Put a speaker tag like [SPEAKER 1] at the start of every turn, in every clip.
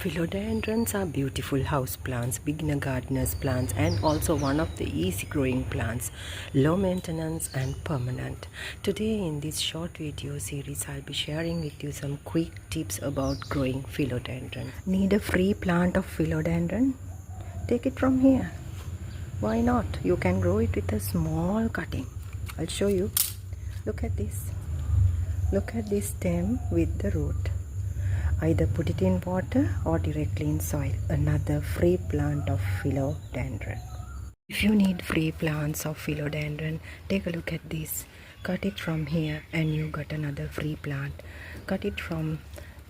[SPEAKER 1] Philodendrons are beautiful house plants, beginner gardeners plants, and also one of the easy growing plants, low maintenance and permanent. Today in this short video series I'll be sharing with you some quick tips about growing philodendron. Need a free plant of philodendron? Take it from here. Why not? You can grow it with a small cutting. I'll show you. Look at this. Look at this stem with the root. Either put it in water or directly in soil. Another free plant of philodendron. If you need free plants of philodendron, take a look at this. Cut it from here and you got another free plant. Cut it from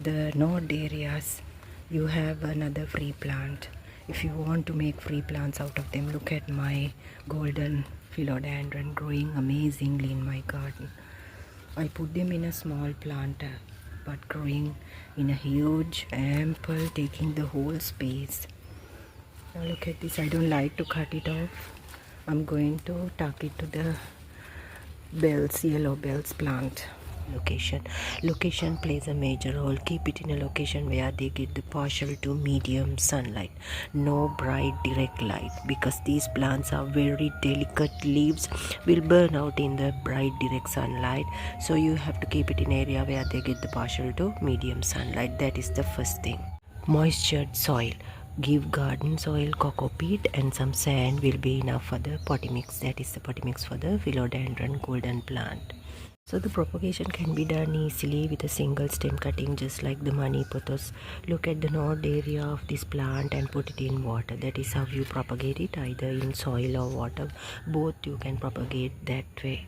[SPEAKER 1] the node areas, you have another free plant. If you want to make free plants out of them, look at my golden philodendron growing amazingly in my garden. I put them in a small planter, but growing in a huge, ample, taking the whole space. Now look at this. I don't like to cut it off. I'm going to tuck it to the bells, yellow bells plant. Location plays a major role. Keep it in a location where they get the partial to medium sunlight, no bright direct light, because these plants are very delicate. Leaves will burn out in the bright direct sunlight, so you have to keep it in area where they get the partial to medium sunlight. That is the first thing. Moistured soil. Give garden soil, cocoa peat and some sand will be enough for the potty mix. That is the potty mix for the philodendron golden plant. So the propagation can be done easily with a single stem cutting, just like the money pothos. Look at the node area of this plant and put it in water. That is how you propagate it, either in soil or water. Both you can propagate that way.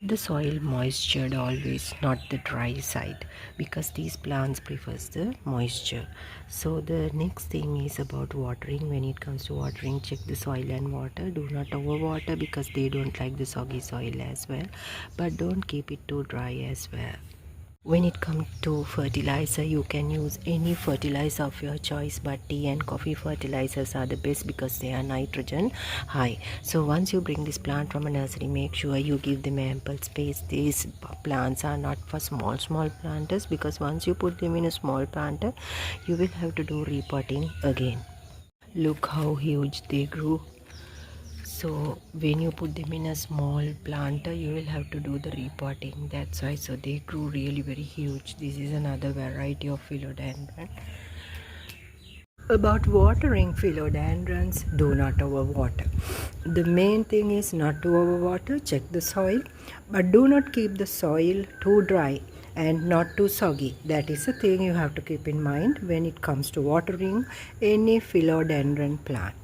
[SPEAKER 1] The soil moistured always, not the dry side, because these plants prefers the moisture. So the next thing is about watering. When it comes to watering, check the soil and water. Do not overwater because they don't like the soggy soil as well, but don't keep it too dry as well. When it comes to fertilizer, you can use any fertilizer of your choice, but tea and coffee fertilizers are the best because they are nitrogen high. So once you bring this plant from a nursery, make sure you give them ample space. These plants are not for small planters, because once you put them in a small planter, you will have to do repotting again. Look how huge they grew. So when you put them in a small planter, you will have to do the repotting. That's why. So they grew really very huge. This is another variety of philodendron. About watering philodendrons, do not overwater. The main thing is not to overwater. Check the soil, but do not keep the soil too dry and not too soggy. That is the thing you have to keep in mind when it comes to watering any philodendron plant.